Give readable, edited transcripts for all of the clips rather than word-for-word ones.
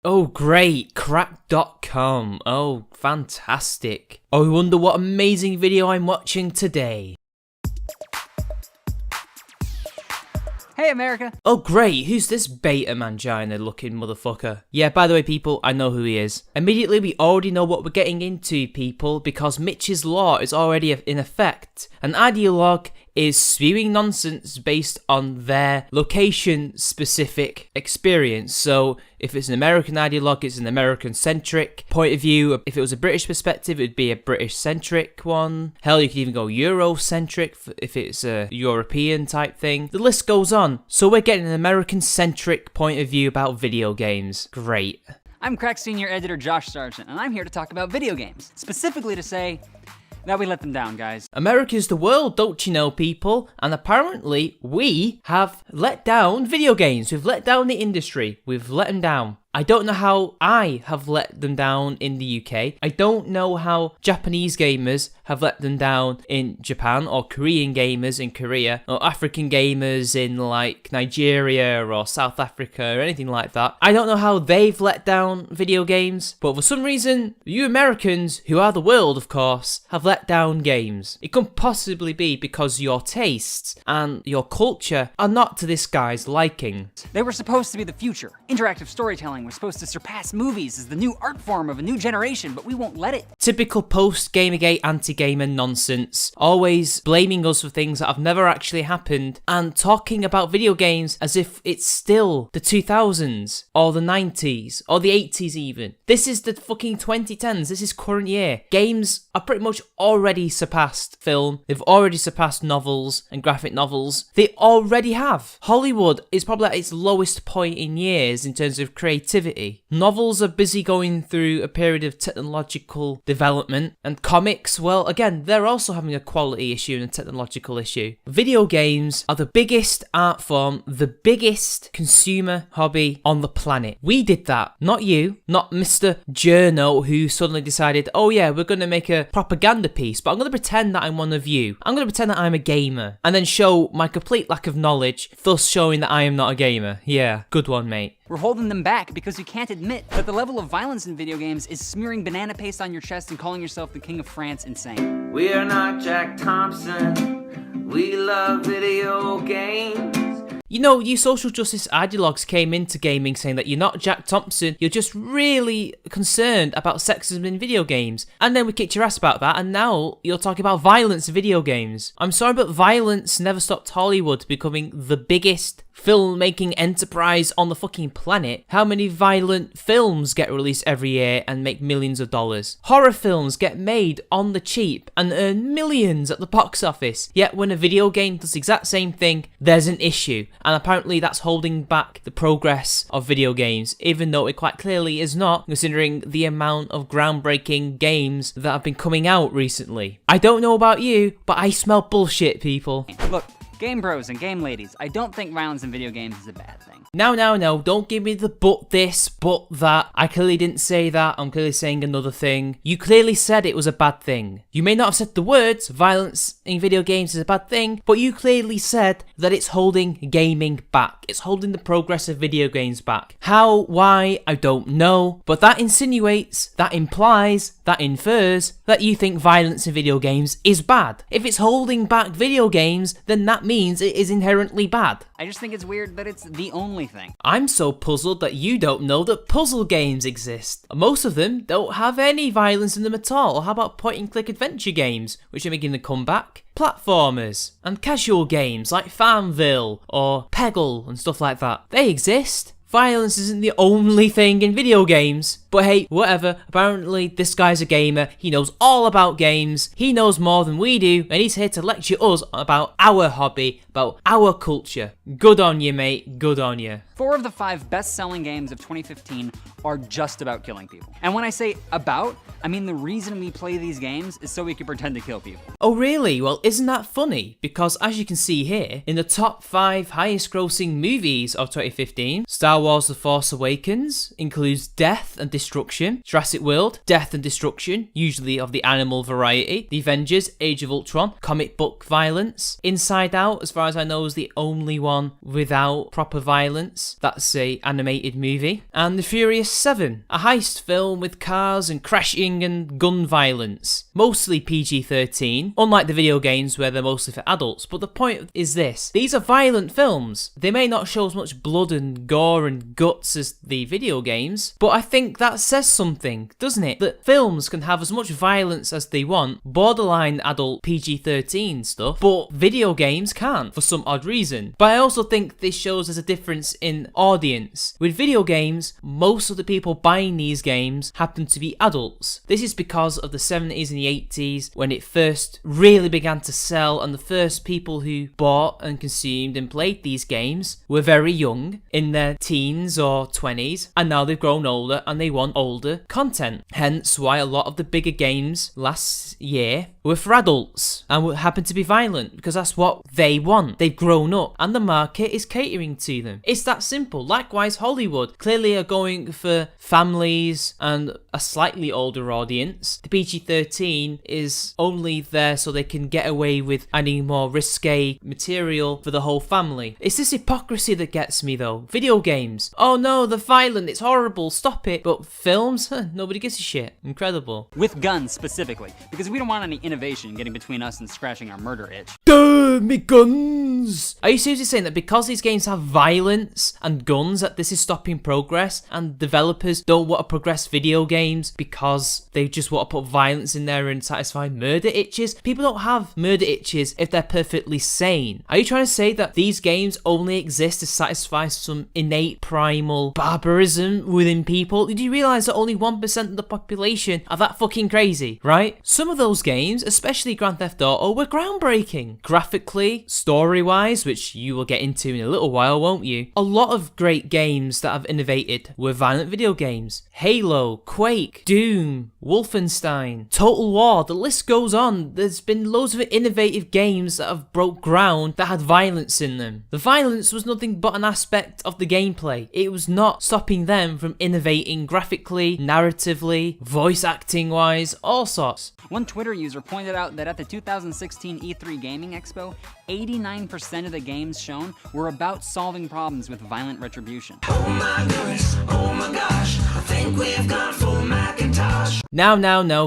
Oh great, crack.com. Oh, fantastic. Oh, I wonder what amazing video I'm watching today. Hey America! Oh great, who's this beta mangina looking motherfucker? Yeah, by the way people, I know who he is. Immediately we already know what we're getting into people because Mitch's law is already in effect. An ideologue is spewing nonsense based on their location-specific experience. So if it's an American ideologue, it's an American-centric point of view. If it was a British perspective, it would be a British-centric one. Hell, you could even go Euro-centric if it's a European type thing. The list goes on. So we're getting an American-centric point of view about video games. Great. I'm Crack Senior Editor Josh Sargent, and I'm here to talk about video games. Specifically to say that we let them down, guys. America's the world, don't you know, people? And apparently, we have let down video games. We've let down the industry. We've let them down. I don't know how I have let them down in the UK. I don't know how Japanese gamers have let them down in Japan, or Korean gamers in Korea, or African gamers in like Nigeria or South Africa or anything like that. I don't know how they've let down video games, but for some reason, you Americans, who are the world of course, have let down games. It couldn't possibly be because your tastes and your culture are not to this guy's liking. They were supposed to be the future. Interactive storytelling was supposed to surpass movies as the new art form of a new generation, but we won't let it. Typical post-Gamergate anti-gamer nonsense, always blaming us for things that have never actually happened, and talking about video games as if it's still the 2000s, or the 90s, or the 80s even. This is the fucking 2010s, this is current year. Games are pretty much already surpassed film, they've already surpassed novels and graphic novels, they already have. Hollywood is probably at its lowest point in years in terms of creativity. Novels are busy going through a period of technological development, and comics, well, again, they're also having a quality issue and a technological issue. Video games are the biggest art form, the biggest consumer hobby on the planet. We did that, not you, not Mr. Journo, who suddenly decided, oh yeah, we're going to make a propaganda piece, but I'm going to pretend that I'm one of you. I'm going to pretend that I'm a gamer, and then show my complete lack of knowledge, thus showing that I am not a gamer. Yeah, good one, mate. We're holding them back because you can't admit that the level of violence in video games is smearing banana paste on your chest and calling yourself the king of France insane. We are not Jack Thompson. We love video games. You know, you social justice ideologues came into gaming saying that you're not Jack Thompson, you're just really concerned about sexism in video games. And then we kicked your ass about that, and now you're talking about violence in video games. I'm sorry, but violence never stopped Hollywood becoming the biggest filmmaking enterprise on the fucking planet. How many violent films get released every year and make millions of dollars? Horror films get made on the cheap and earn millions at the box office. Yet when a video game does the exact same thing, there's an issue. And apparently that's holding back the progress of video games, even though it quite clearly is not, considering the amount of groundbreaking games that have been coming out recently. I don't know about you, but I smell bullshit, people. Look, game bros and game ladies, I don't think violence in video games is a bad thing. Now, don't give me the but this, but that. I clearly didn't say that, I'm clearly saying another thing. You clearly said it was a bad thing. You may not have said the words, violence in video games is a bad thing, but you clearly said that it's holding gaming back. It's holding the progress of video games back. How, why, I don't know, but that insinuates, that implies, that infers that you think violence in video games is bad. If it's holding back video games, then that means it is inherently bad. I just think it's weird that it's the only thing. I'm so puzzled that you don't know that puzzle games exist. Most of them don't have any violence in them at all. Or how about point-and-click adventure games, which are making a comeback? Platformers and casual games like Farmville or Peggle and stuff like that. They exist. Violence isn't the only thing in video games. But hey, whatever, apparently this guy's a gamer, he knows all about games, he knows more than we do, and he's here to lecture us about our hobby, about our culture. Good on you, mate, good on you. 4 of the 5 best-selling games of 2015 are just about killing people. And when I say about, I mean the reason we play these games is so we can pretend to kill people. Oh really? Well, isn't that funny? Because as you can see here, in the top 5 highest grossing movies of 2015, Star Wars The Force Awakens includes death and destruction, Jurassic World, death and destruction, usually of the animal variety, The Avengers, Age of Ultron, comic book violence, Inside Out, as far as I know, is the only one without proper violence, that's a animated movie, and The Furious 7, a heist film with cars and crashing and gun violence. Mostly PG-13, unlike the video games where they're mostly for adults, but the point is this: these are violent films. They may not show as much blood and gore and guts as the video games, but I think that says something, doesn't it? That films can have as much violence as they want, borderline adult PG-13 stuff, but video games can't for some odd reason. But I also think this shows there's a difference in audience. With video games, most of the people buying these games happen to be adults. This is because of the 70s and the 80s when it first really began to sell, and the first people who bought and consumed and played these games were very young, in their teens or 20s, and now they've grown older and they want older content. Hence why a lot of the bigger games last year were for adults and happen to be violent, because that's what they want. They've grown up and the market is catering to them. It's that simple. Likewise, Hollywood clearly are going for families and a slightly older audience. The PG-13 is only there so they can get away with adding more risque material for the whole family. It's this hypocrisy that gets me though. Video games, oh no, they're violent, it's horrible, stop it. But films, nobody gives a shit. Incredible. With guns specifically, because we don't want any innovation getting between us and scratching our murder itch. Duh, me guns! Are you seriously saying that because these games have violence and guns that this is stopping progress, and developers don't want to progress video games because they just want to put violence in there and satisfy murder itches? People don't have murder itches if they're perfectly sane. Are you trying to say that these games only exist to satisfy some innate primal barbarism within people? Did you realise that only 1% of the population are that fucking crazy, right? Some of those games, especially Grand Theft Auto, were groundbreaking. Graphically, story-wise, which you will get into in a little while, won't you? A lot of great games that have innovated were violent video games. Halo, Quake, Doom, Wolfenstein, Total War, the list goes on. There's been loads of innovative games that have broke ground that had violence in them. The violence was nothing but an aspect of the gameplay. It was not stopping them from innovating graphically, narratively, voice acting wise, all sorts. One Twitter user pointed out that at the 2016 E3 Gaming Expo, 89% of the games shown were about solving problems with violent retribution. Oh my goodness, oh my gosh, I think we've gone full McIntosh. Now,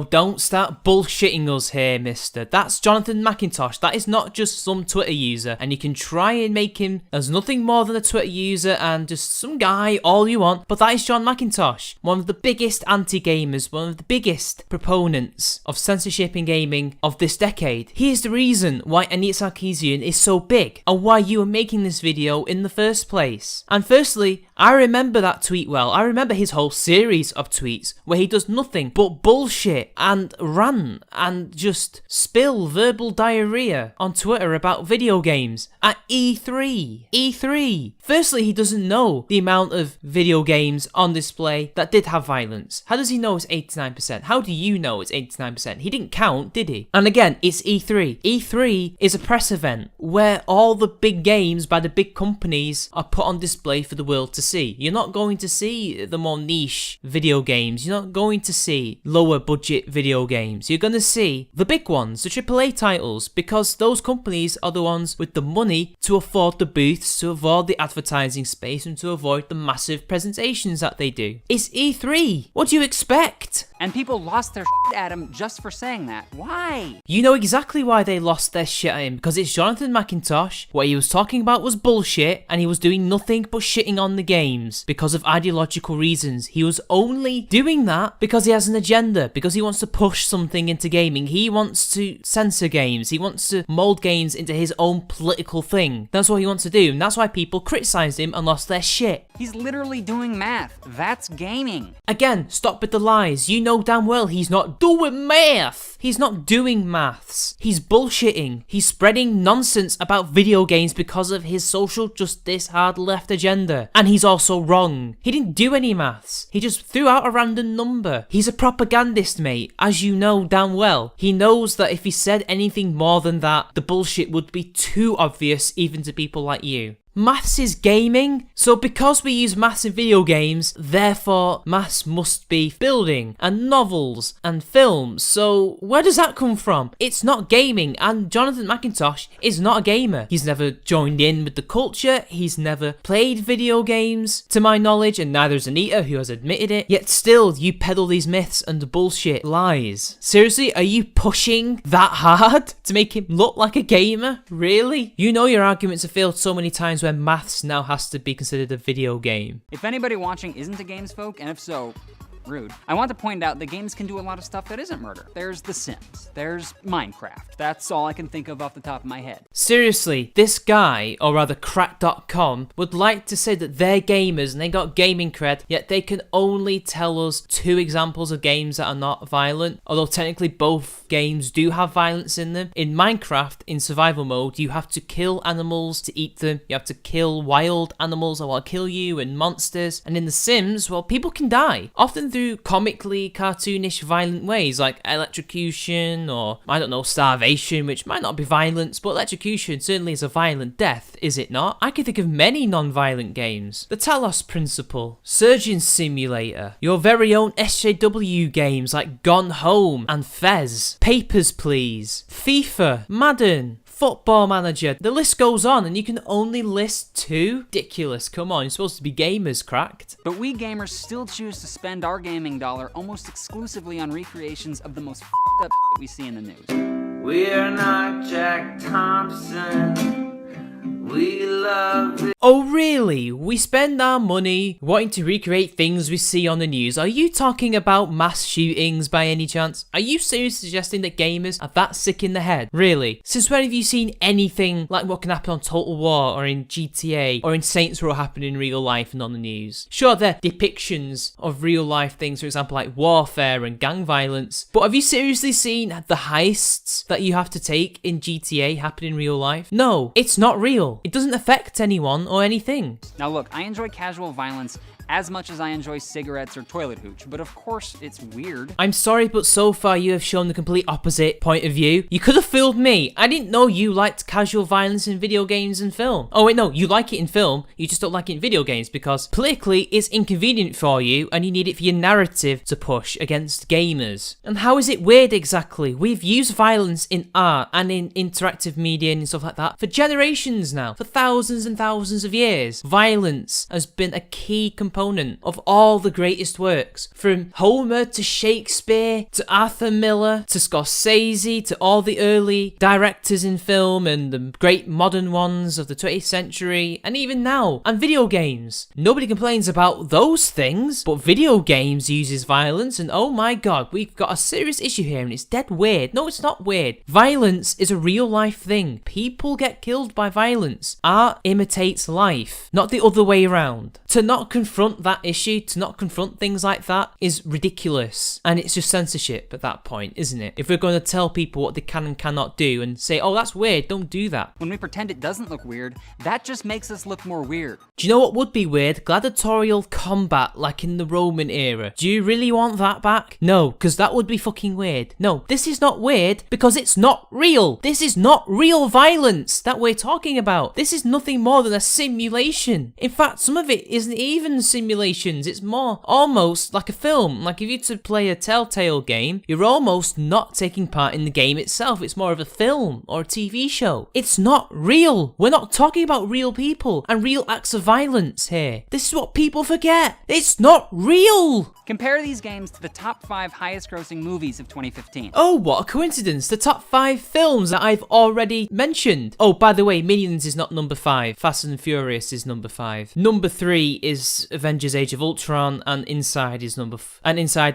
don't start bullshitting us here, mister. That's Jonathan McIntosh. That is not just some Twitter user, and you can try and make him as nothing more than a Twitter user and just some guy all you want, but that is John McIntosh, one of the biggest anti-gamers, one of the biggest proponents of censorship in gaming of this decade. He is the reason why Anita Sarkeesian is so big and why you are making this video in the first place. And firstly, I remember that tweet well. I remember his whole series of tweets where he does nothing but bullshit and rant and just spill verbal diarrhea on Twitter about video games at E3. Firstly, he doesn't know the amount of video games on display that did have violence. How does he know it's 89%? How do you know it's 89%? He didn't count, did he? And again, it's E3. E3 is a press event where all the big games by the big companies are put on display for the world to see. You're not going to see the more niche video games. You're not going to see lower budget video games. You're going to see the big ones, the AAA titles, because those companies are the ones with the money to afford the booths, to avoid the advertising space, and to avoid the massive presentations that they do. It's E3. What do you expect? And people lost their shit at him just for saying that. Why? You know exactly why they lost their shit at him, because it's Jonathan McIntosh. What he was talking about was bullshit, and he was doing nothing but shitting on the games because of ideological reasons. He was only doing that because he has an agenda, because he wants to push something into gaming. He wants to censor games. He wants to mold games into his own political thing. That's what he wants to do, and that's why people criticized him and lost their shit. He's literally doing math. That's gaming. Again, stop with the lies. You know damn well he's not doing math. He's not doing maths. He's bullshitting. He's spreading nonsense about video games because of his social justice hard left agenda. And he's also wrong. He didn't do any maths. He just threw out a random number. He's a propagandist, mate, as you know damn well. He knows that if he said anything more than that, the bullshit would be too obvious even to people like you. Maths is gaming, so because we use maths in video games, therefore maths must be building and novels and films. So where does that come from? It's not gaming, and Jonathan McIntosh is not a gamer. He's never joined in with the culture, he's never played video games, to my knowledge, and neither is Anita, who has admitted it. Yet still, you peddle these myths and bullshit lies. Seriously, are you pushing that hard to make him look like a gamer? Really? You know your arguments have failed so many times when maths now has to be considered a video game. If anybody watching isn't a games folk, and if so, rude, I want to point out that games can do a lot of stuff that isn't murder. There's The Sims, there's Minecraft. That's all I can think of off the top of my head. Seriously, this guy, or rather crack.com, would like to say that they're gamers and they got gaming cred, yet they can only tell us 2 examples of games that are not violent, although technically both games do have violence in them. In Minecraft, in survival mode, you have to kill animals to eat them, you have to kill wild animals that will kill you, and monsters. And in The Sims, well, people can die, often through comically cartoonish violent ways, like electrocution or, I don't know, starvation, which might not be violence, but electrocution certainly is a violent death, is it not? I can think of many non-violent games. The Talos Principle, Surgeon Simulator, your very own SJW games like Gone Home and Fez, Papers, Please, FIFA, Madden, Football Manager, the list goes on, and you can only list 2? Ridiculous, come on, you're supposed to be gamers, cracked. But we gamers still choose to spend our gaming dollar almost exclusively on recreations of the most f***ed up shit we see in the news. We're not Jack Thompson. We love it. Oh really? We spend our money wanting to recreate things we see on the news. Are you talking about mass shootings by any chance? Are you seriously suggesting that gamers are that sick in the head? Really? Since when have you seen anything like what can happen on Total War or in GTA or in Saints Row happen in real life and on the news? Sure, they're depictions of real life things, for example like warfare and gang violence, but have you seriously seen the heists that you have to take in GTA happen in real life? No, it's not real. It doesn't affect anyone or anything. Now look, I enjoy casual violence as much as I enjoy cigarettes or toilet hooch, but of course it's weird. I'm sorry, but so far you have shown the complete opposite point of view. You could have fooled me. I didn't know you liked casual violence in video games and film. Oh wait, no, you like it in film, you just don't like it in video games because politically it's inconvenient for you and you need it for your narrative to push against gamers. And how is it weird exactly? We've used violence in art and in interactive media and stuff like that for generations now, for thousands and thousands of years. Violence has been a key component of all the greatest works, from Homer to Shakespeare to Arthur Miller to Scorsese to all the early directors in film and the great modern ones of the 20th century, and even now, and video games. Nobody complains about those things, but video games uses violence, and oh my god, we've got a serious issue here, and it's dead weird. No, it's not weird. Violence is a real life thing. People get killed by violence. Art imitates life, not the other way around. To not confront that issue, to not confront things like that is ridiculous, and it's just censorship at that point, isn't it? If we're going to tell people what they can and cannot do and say, oh that's weird, don't do that. When we pretend it doesn't look weird, that just makes us look more weird. Do you know what would be weird? Gladiatorial combat like in the Roman era. Do you really want that back? No, because that would be fucking weird. No, this is not weird because it's not real. This is not real violence that we're talking about. This is nothing more than a simulation. In fact, some of it isn't even simulations. It's more almost like a film. Like if you to play a Telltale game, you're almost not taking part in the game itself. It's more of a film or a TV show. It's not real. We're not talking about real people and real acts of violence here. This is what people forget. It's not real. Compare these games to the top 5 highest grossing movies of 2015. Oh, what a coincidence. The top 5 films that I've already mentioned. Oh, by the way, Minions is not number 5. Fast and Furious is number 5. Number 3 is Avengers Age of Ultron, and Inside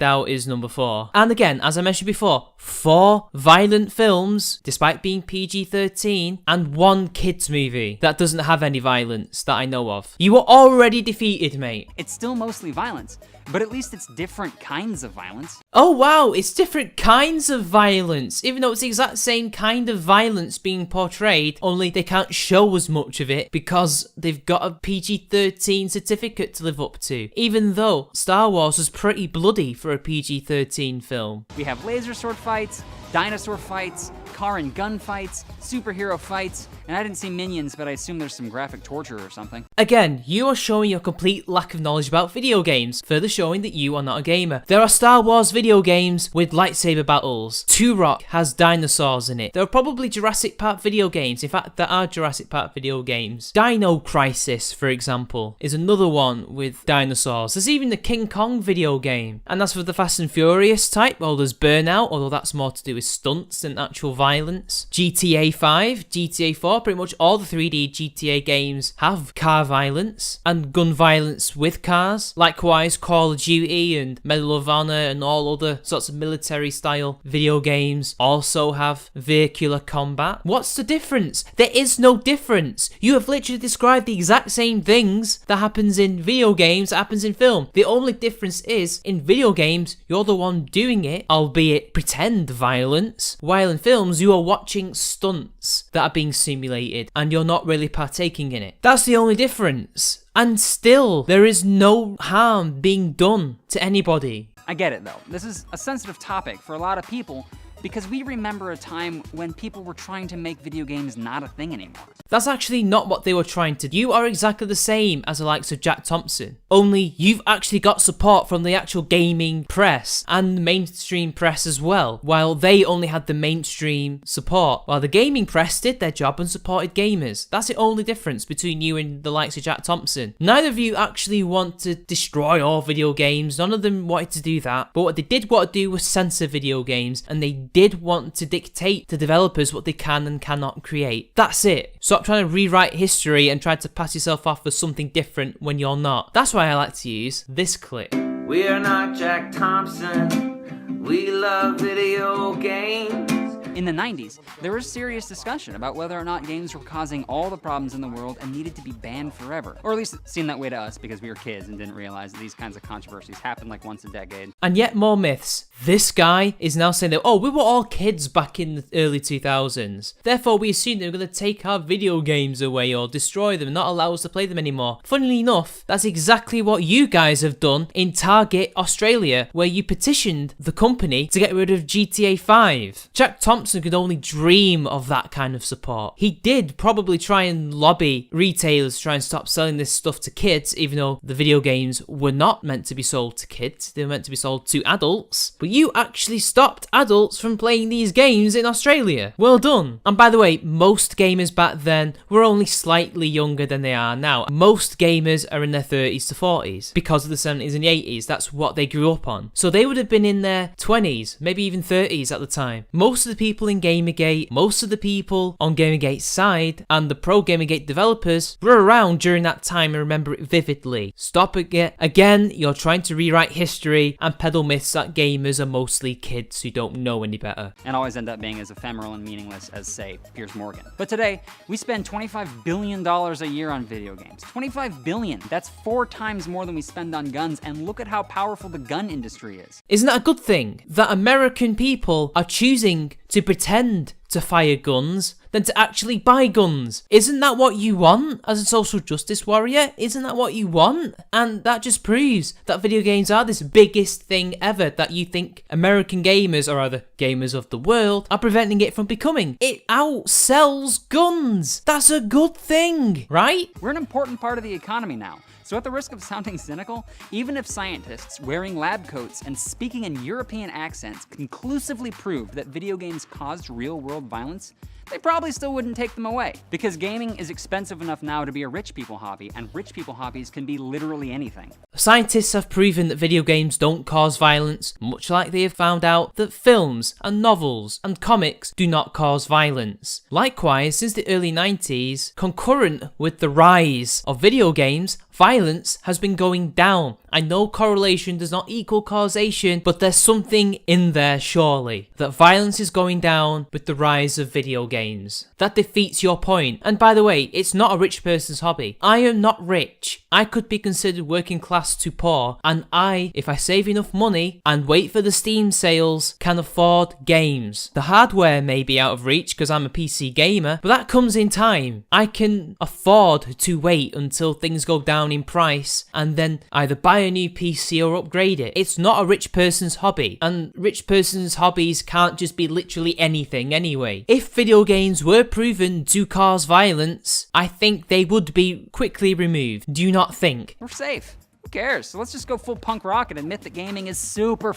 Out is number 4. And again, as I mentioned before, 4 violent films, despite being PG-13, and 1 kids movie that doesn't have any violence that I know of. You were already defeated, mate. It's still mostly violence, but at least it's different kinds of violence. Oh wow, it's different kinds of violence, even though it's the exact same kind of violence being portrayed, only they can't show as much of it because they've got a PG-13 certificate to live up to, even though Star Wars was pretty bloody for a PG-13 film. We have laser sword fights, dinosaur fights, car and gun fights, superhero fights, and I didn't see Minions, but I assume there's some graphic torture or something. Again, you are showing your complete lack of knowledge about video games, further showing that you are not a gamer. There are Star Wars video games with lightsaber battles. Turok has dinosaurs in it. There are probably Jurassic Park video games. In fact, there are Jurassic Park video games. Dino Crisis, for example, is another one with dinosaurs. There's even the King Kong video game. And as for the Fast and Furious type, well, there's Burnout, although that's more to do with stunts than actual violence. GTA 5, GTA 4, pretty much all the 3D GTA games have car violence and gun violence with cars. Likewise, Call of Duty and Medal of Honor and all other sorts of military style video games also have vehicular combat. What's the difference? There is no difference. You have literally described the exact same things that happens in video games that happens in film. The only difference is in video games you're the one doing it, albeit pretend violence, while in films you are watching stunts that are being simulated and you're not really partaking in it. That's the only difference. And still, there is no harm being done to anybody. I get it though. This is a sensitive topic for a lot of people because we remember a time when people were trying to make video games not a thing anymore. That's actually not what they were trying to do. You are exactly the same as the likes of Jack Thompson. Only you've actually got support from the actual gaming press and the mainstream press as well, while they only had the mainstream support. While the gaming press did their job and supported gamers. That's the only difference between you and the likes of Jack Thompson. Neither of you actually want to destroy all video games. None of them wanted to do that. But what they did want to do was censor video games, and they did want to dictate to developers what they can and cannot create. That's it. Stop trying to rewrite history and try to pass yourself off as something different when you're not. That's why I like to use this clip. We are not Jack Thompson. We love video games. In the 90s, there was serious discussion about whether or not games were causing all the problems in the world and needed to be banned forever. Or at least it seemed that way to us because we were kids and didn't realize that these kinds of controversies happen like once a decade. And yet more myths. This guy is now saying that, oh, we were all kids back in the early 2000s. Therefore, we assumed they were going to take our video games away or destroy them and not allow us to play them anymore. Funnily enough, that's exactly what you guys have done in Target, Australia, where you petitioned the company to get rid of GTA 5. Jack Thompson could only dream of that kind of support. He did probably try and lobby retailers to try and stop selling this stuff to kids, even though the video games were not meant to be sold to kids. They were meant to be sold to adults. But you actually stopped adults from playing these games in Australia. Well done. And by the way, most gamers back then were only slightly younger than they are now. Most gamers are in their 30s to 40s because of the 70s and the 80s. That's what they grew up on. So they would have been in their 20s, maybe even 30s at the time. Most of the people in Gamergate, most of the people on Gamergate's side, and the pro Gamergate developers were around during that time and remember it vividly. Stop it again, you're trying to rewrite history and peddle myths that gamers are mostly kids who don't know any better. And always end up being as ephemeral and meaningless as, say, Piers Morgan. But today, we spend $25 billion a year on video games. $25 billion! That's 4 times more than we spend on guns, and look at how powerful the gun industry is. Isn't that a good thing? That American people are choosing to pretend to fire guns than to actually buy guns. Isn't that what you want as a social justice warrior? Isn't that what you want? And that just proves that video games are this biggest thing ever that you think American gamers, or rather gamers of the world, are preventing it from becoming. It outsells guns. That's a good thing, right? We're an important part of the economy now. So at the risk of sounding cynical, even if scientists wearing lab coats and speaking in European accents conclusively proved that video games caused real-world violence, they probably still wouldn't take them away. Because gaming is expensive enough now to be a rich people hobby, and rich people hobbies can be literally anything. Scientists have proven that video games don't cause violence, much like they have found out that films and novels and comics do not cause violence. Likewise, since the early 90s, concurrent with the rise of video games, violence has been going down. I know correlation does not equal causation, but there's something in there surely. That violence is going down with the rise of video games. games. That defeats your point. And by the way, it's not a rich person's hobby. I am not rich. I could be considered working class to poor, and I, if I save enough money and wait for the Steam sales, can afford games. The hardware may be out of reach because I'm a PC gamer, but that comes in time. I can afford to wait until things go down in price and then either buy a new PC or upgrade it. It's not a rich person's hobby, and rich person's hobbies can't just be literally anything anyway. If video games were proven to cause violence, I think they would be quickly removed. Do you not think? We're safe. Who cares? So let's just go full punk rock and admit that gaming is super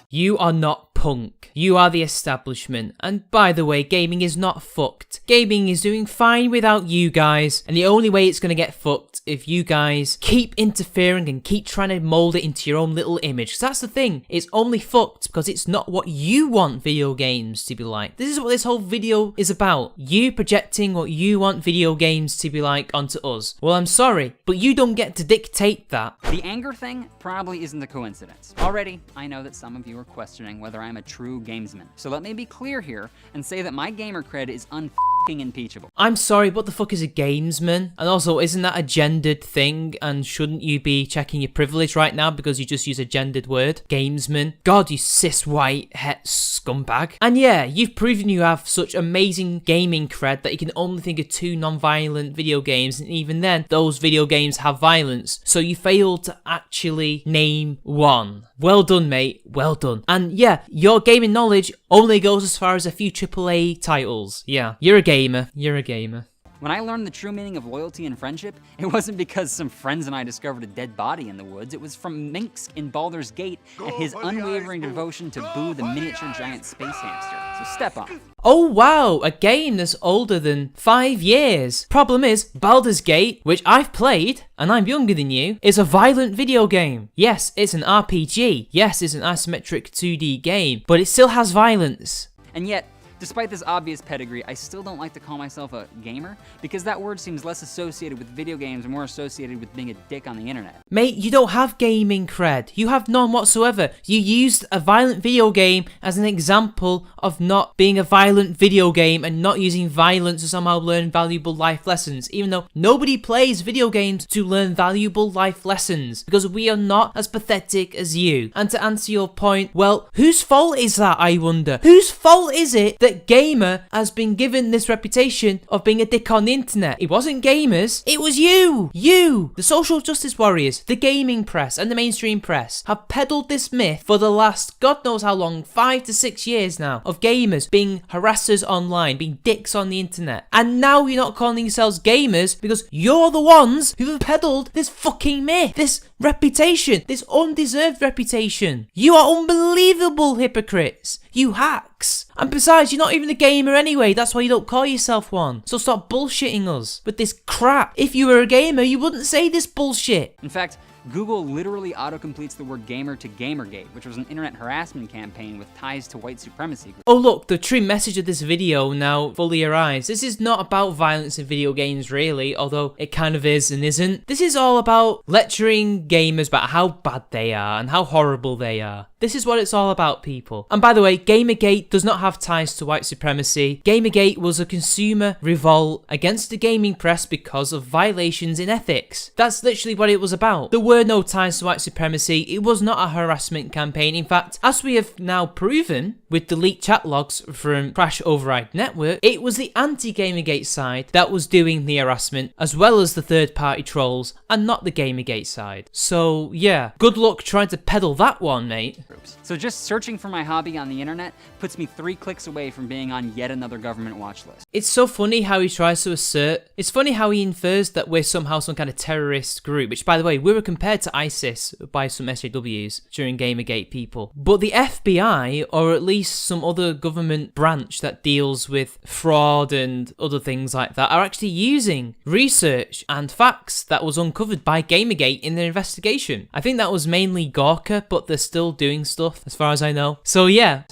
You are not punk. You are the establishment. And by the way, gaming is not fucked. Gaming is doing fine without you guys, and the only way it's gonna get fucked if you guys keep interfering and keep trying to mold it into your own little image. 'Cause that's the thing. It's only fucked because it's not what you want video games to be like. This is what this whole video is about. You projecting what you want video games to be like onto us. Well, I'm sorry, but you don't get to dictate that. The anger thing probably isn't a coincidence. Already, I know that some of you are questioning whether I'm a true gamesman. So let me be clear here and say that my gamer cred is unfucking impeachable. I'm sorry, what the fuck is a gamesman? And also, isn't that a gendered thing? And shouldn't you be checking your privilege right now because you just use a gendered word? Gamesman. God, you cis white het scumbag. And yeah, you've proven you have such amazing gaming cred that you can only think of 2 non-violent video games, and even then, those video games have violence. So you failed to actually name one. Well done, mate. Well done. And yeah, your gaming knowledge only goes as far as a few AAA titles. Yeah, you're a gamer. You're a gamer. When I learned the true meaning of loyalty and friendship, it wasn't because some friends and I discovered a dead body in the woods. It was from Minsk in Baldur's Gate and his unwavering devotion to Boo the miniature giant space hamster. So step on. Oh wow, a game that's older than 5 years. Problem is, Baldur's Gate, which I've played, and I'm younger than you, is a violent video game. Yes, it's an RPG. Yes, it's an isometric 2D game, but it still has violence. And yet, despite this obvious pedigree, I still don't like to call myself a gamer, because that word seems less associated with video games and more associated with being a dick on the internet. Mate, you don't have gaming cred. You have none whatsoever. You used a violent video game as an example of not being a violent video game and not using violence to somehow learn valuable life lessons, even though nobody plays video games to learn valuable life lessons, because we are not as pathetic as you. And to answer your point, well, whose fault is that, I wonder? Whose fault is it that Gamer has been given this reputation of being a dick on the internet? It wasn't gamers, it was you! You! The social justice warriors, the gaming press, and the mainstream press have peddled this myth for the last God knows how long, 5 to 6 years now, of gamers being harassers online, being dicks on the internet. And now you're not calling yourselves gamers because you're the ones who have peddled this fucking myth, this reputation, this undeserved reputation. You are unbelievable hypocrites. You hacks. And besides, you're not even a gamer anyway, that's why you don't call yourself one. So stop bullshitting us with this crap. If you were a gamer, you wouldn't say this bullshit. In fact, Google literally autocompletes the word gamer to Gamergate, which was an internet harassment campaign with ties to white supremacy groups. Oh look, the true message of this video now fully arrives. This is not about violence in video games really, although it kind of is and isn't. This is all about lecturing gamers about how bad they are and how horrible they are. This is what it's all about, people. And by the way, Gamergate does not have ties to white supremacy. Gamergate was a consumer revolt against the gaming press because of violations in ethics. That's literally what it was about. There were no ties to white supremacy. It was not a harassment campaign. In fact, as we have now proven with the leaked chat logs from Crash Override Network, it was the anti-Gamergate side that was doing the harassment, as well as the third-party trolls, and not the Gamergate side. So yeah, good luck trying to peddle that one, mate. So just searching for my hobby on the internet puts me 3 clicks away from being on yet another government watch list. It's so funny how he tries to assert, it's funny how he infers that we're somehow some kind of terrorist group, which by the way, we were compared to ISIS by some SJWs during Gamergate, people. But the FBI, or at least some other government branch that deals with fraud and other things like that, are actually using research and facts that was uncovered by Gamergate in their investigation. I think that was mainly Gorka, but they're still doing stuff as far as I know. So yeah.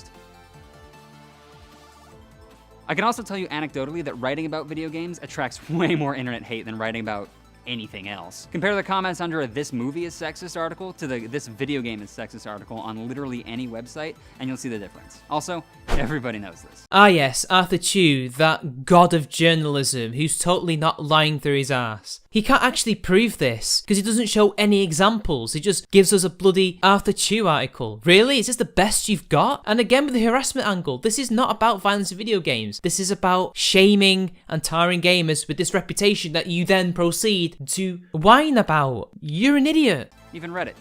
I can also tell you anecdotally that writing about video games attracts way more internet hate than writing about anything else. Compare the comments under a "this movie is sexist" article to the "this video game is sexist" article on literally any website, and you'll see the difference. Also, Everybody knows this. Ah yes, Arthur Chu, that god of journalism who's totally not lying through his ass. He can't actually prove this because he doesn't show any examples. He just gives us a bloody Arthur Chu article. Really? Is this the best you've got? And again with the harassment angle, this is not about violence in video games. This is about shaming and tarring gamers with this reputation that you then proceed to whine about. You're an idiot. Even Reddit.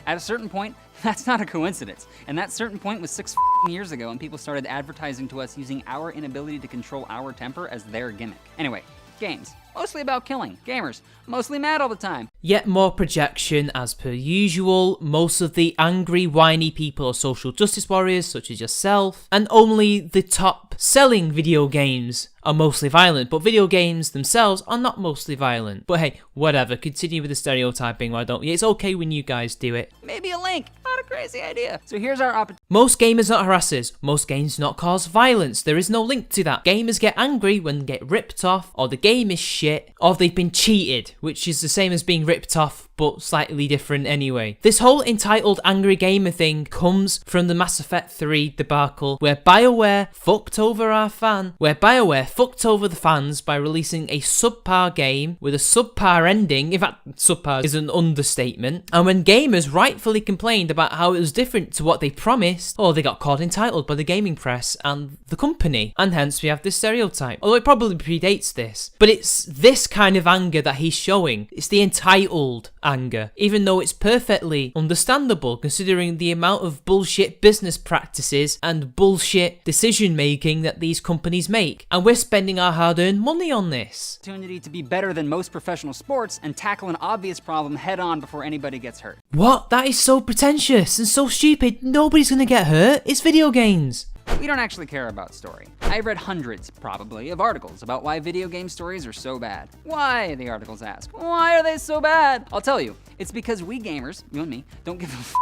At a certain point, that's not a coincidence. And that certain point was 6 years ago, and people started advertising to us using our inability to control our temper as their gimmick. Anyway, games. Mostly about killing. Gamers. Mostly mad all the time. Yet more projection as per usual. Most of the angry, whiny people are social justice warriors such as yourself. And only the top selling video games are mostly violent. But video games themselves are not mostly violent. But hey, whatever. Continue with the stereotyping, why don't you? It's okay when you guys do it. Maybe a link. Not a crazy idea. So here's our opportunity. Most gamers are not harassers. Most games do not cause violence. There is no link to that. Gamers get angry when they get ripped off, or the game is shit, or they've been cheated, which is the same as being ripped off, but slightly different anyway. This whole entitled angry gamer thing comes from the Mass Effect 3 debacle, where BioWare fucked over the fans by releasing a subpar game with a subpar ending. In fact, subpar is an understatement. And when gamers rightfully complained about how it was different to what they promised, they got called entitled by the gaming press and the company. And hence we have this stereotype. Although it probably predates this. But it's this kind of anger that he's showing. It's the entitled anger, even though it's perfectly understandable considering the amount of bullshit business practices and bullshit decision making that these companies make. And we're spending our hard-earned money on this. Opportunity to be better than most professional sports and tackle an obvious problem head on before anybody gets hurt. What? That is so pretentious and so stupid. Nobody's gonna get hurt. It's video games. We don't actually care about story. I've read hundreds, probably, of articles about why video game stories are so bad. Why, the articles ask. Why are they so bad? I'll tell you. It's because we gamers, you and me, don't give a f***.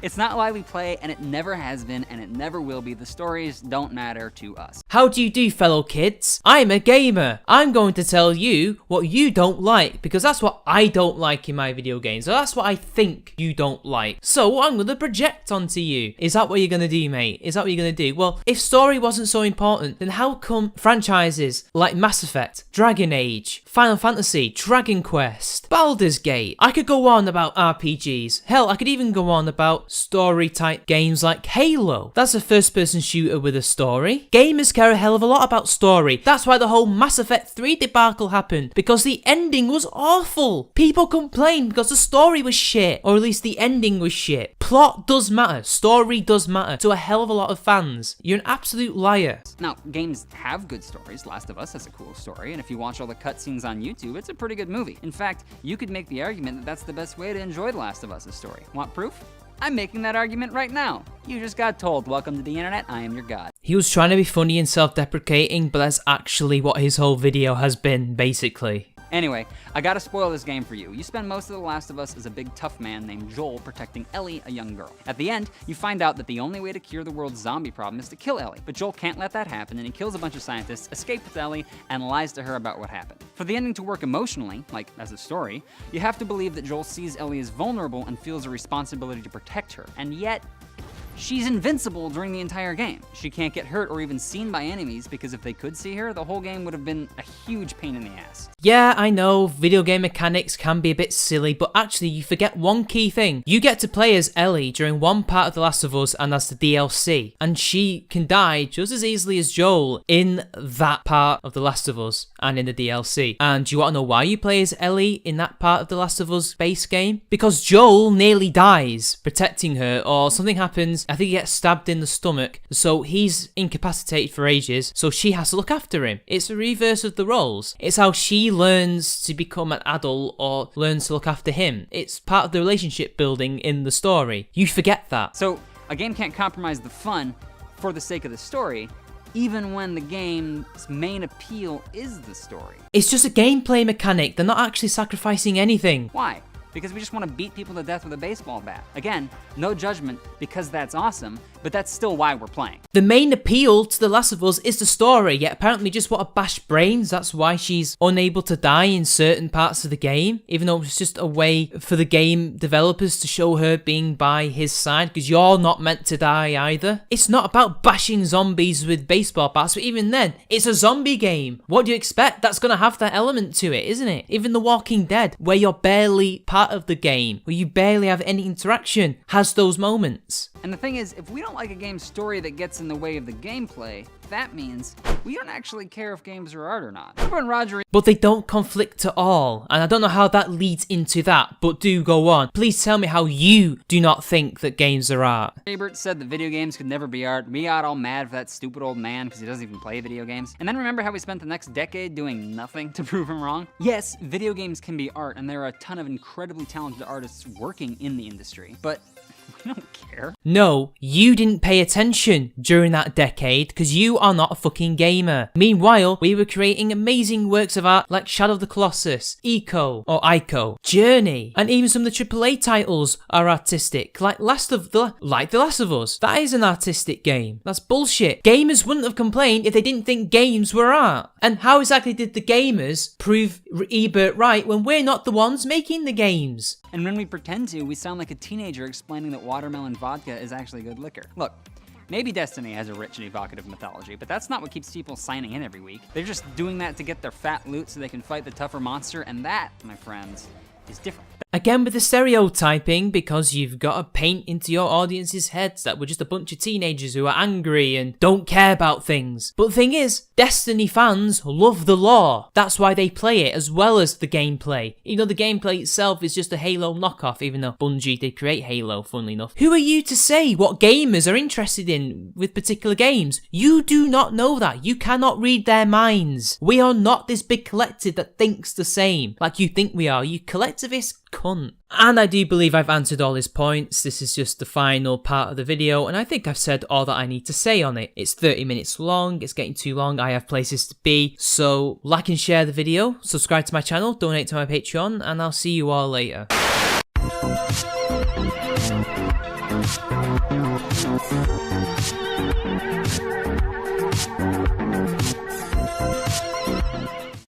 It's not why we play, and it never has been, and it never will be. The stories don't matter to us. How do you do, fellow kids? I'm a gamer. I'm going to tell you what you don't like, because that's what I don't like in my video games. So that's what I think you don't like. So I'm going to project onto you. Is that what you're going to do, mate? Is that what you're going to do? Well, if story wasn't so important, then how come franchises like Mass Effect, Dragon Age, Final Fantasy, Dragon Quest, Baldur's Gate, I could go on about RPGs. Hell, I could even go on about story type games like Halo. That's a first person shooter with a story. Gamers care a hell of a lot about story. That's why the whole Mass Effect 3 debacle happened, because the ending was awful. People complained because the story was shit, or at least the ending was shit. Plot does matter. Story does matter to a hell of a lot of fans. You're an absolute liar. Now, games have good stories. Last of Us has a cool story, and if you watch all the cutscenes on YouTube, it's a pretty good movie. In fact, you could make the argument that that's the best way to enjoy The Last of Us' story. Want proof? I'm making that argument right now. You just got told, welcome to the internet, I am your god. He was trying to be funny and self-deprecating, but that's actually what his whole video has been, basically. Anyway, I gotta spoil this game for you. You spend most of The Last of Us as a big tough man named Joel protecting Ellie, a young girl. At the end, you find out that the only way to cure the world's zombie problem is to kill Ellie. But Joel can't let that happen, and he kills a bunch of scientists, escapes with Ellie, and lies to her about what happened. For the ending to work emotionally, like as a story, you have to believe that Joel sees Ellie as vulnerable and feels a responsibility to protect her. And yet, she's invincible during the entire game. She can't get hurt or even seen by enemies because if they could see her, the whole game would have been a huge pain in the ass. Yeah, I know, video game mechanics can be a bit silly, but actually you forget one key thing. You get to play as Ellie during one part of The Last of Us and as the DLC, and she can die just as easily as Joel in that part of The Last of Us and in the DLC. And do you want to know why you play as Ellie in that part of The Last of Us base game? Because Joel nearly dies protecting her, or something happens, I think he gets stabbed in the stomach, so he's incapacitated for ages, so she has to look after him. It's a reverse of the roles. It's how she learns to become an adult or learns to look after him. It's part of the relationship building in the story. You forget that. So, a game can't compromise the fun for the sake of the story, even when the game's main appeal is the story. It's just a gameplay mechanic. They're not actually sacrificing anything. Why? because we just want to beat people to death with a baseball bat. Again, no judgment, because that's awesome, but that's still why we're playing. The main appeal to The Last of Us is the story, yet apparently just want to bash brains. That's why she's unable to die in certain parts of the game, even though it's just a way for the game developers to show her being by his side, because you're not meant to die either. It's not about bashing zombies with baseball bats, but even then, it's a zombie game. What do you expect? That's going to have that element to it, isn't it? Even The Walking Dead, where you're barely part of the game, where you barely have any interaction, has those moments. And the thing is, if we don't like a game's story that gets in the way of the gameplay, that means we don't actually care if games are art or not. Remember when Roger... But they don't conflict at all, and I don't know how that leads into that, but do go on. Please tell me how you do not think that games are art. Ebert said that video games could never be art. We got all mad for that stupid old man because he doesn't even play video games. And then remember how we spent the next decade doing nothing to prove him wrong? Yes, video games can be art, and there are a ton of incredibly talented artists working in the industry, but we don't care. No, you didn't pay attention during that decade because you are not a fucking gamer. Meanwhile, we were creating amazing works of art like Shadow of the Colossus, Ico, Journey, and even some of the AAA titles are artistic, like The Last of Us. That is an artistic game. That's bullshit. Gamers wouldn't have complained if they didn't think games were art. And how exactly did the gamers prove Ebert right when we're not the ones making the games? And when we pretend to, we sound like a teenager explaining that watermelon vodka is actually good liquor. Look, maybe Destiny has a rich and evocative mythology, but that's not what keeps people signing in every week. They're just doing that to get their fat loot so they can fight the tougher monster, and that, my friends, is different. Again with the stereotyping, because you've got to paint into your audience's heads that we're just a bunch of teenagers who are angry and don't care about things. But the thing is, Destiny fans love the lore. That's why they play it as well as the gameplay. Even though the gameplay itself is just a Halo knockoff, even though Bungie did create Halo, funnily enough. Who are you to say what gamers are interested in with particular games? You do not know that. You cannot read their minds. We are not this big collective that thinks the same like you think we are. You collectivist cunt. And I do believe I've answered all his points. This is just the final part of the video, and I think I've said all that I need to say on it. It's 30 minutes long, it's getting too long, I have places to be. So like and share the video, subscribe to my channel, donate to my Patreon, and I'll see you all later.